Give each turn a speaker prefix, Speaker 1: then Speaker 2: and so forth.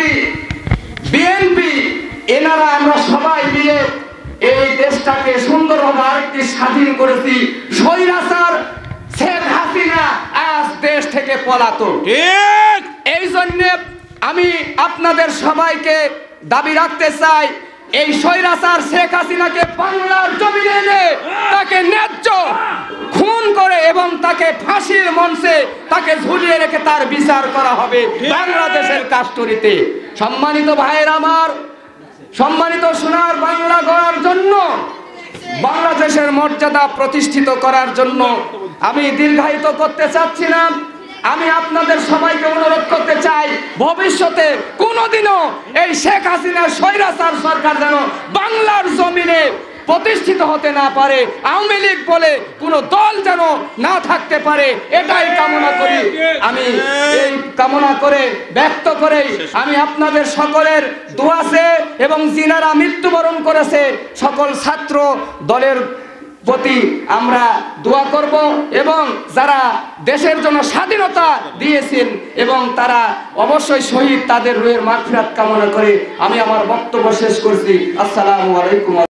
Speaker 1: জামাতি, বিএনপি, এনারা আমরা সবাই মিলে এই দেশটাকে সুন্দরভাবে আরেকটি স্বাধীন করেছি। স্বৈরাচার শেখ হাসিনা আজ দেশ থেকে পলাতক।
Speaker 2: ঠিক।
Speaker 1: এই জন্য আমি আপনাদের সবাইকে দাবি রাখতে চাই, এই স্বৈরাচার শেখ হাসিনাকে বাংলার জমিনে এনে তাকে ন্যায্য খুন করে এবং তাকে ফাঁসির মঞ্চে তাকে ঝুলিয়ে রেখে তার বিচার করা হবে বাংলাদেশের কাস্টরিতে। সম্মানিত ভাইয়ের আমার, সম্মানিত সোনার বাংলা গড়ার জন্য, বাংলাদেশের মর্যাদা প্রতিষ্ঠিত করার জন্য আমি দীর্ঘায়িত করতে চাচ্ছি না। আমি আপনাদের সবাইকে অনুরোধ করতে চাই, ভবিষ্যতে কোনোদিনও এই শেখ হাসিনার স্বৈরাচার সরকার যেন বাংলার জমিনে প্রতিষ্ঠিত হতে না পারে, আওয়ামী লীগ বলে কোনো দল যেন না থাকতে পারে, এটাই কামনা করি। আমি এই কামনা করে ব্যক্ত করে আমি আপনাদের সকলের দোয়া চেয়ে এবং যিনারা মৃত্যুবরণ করেছে সকল ছাত্র দলের প্রতি আমরা দোয়া করব এবং যারা দেশের জন্য স্বাধীনতা দিয়েছেন এবং তারা অবশ্যই শহীদ, তাদের রুহের মাগফিরাত কামনা করে আমি আমার বক্তব্য শেষ করছি। আসসালামু আলাইকুম।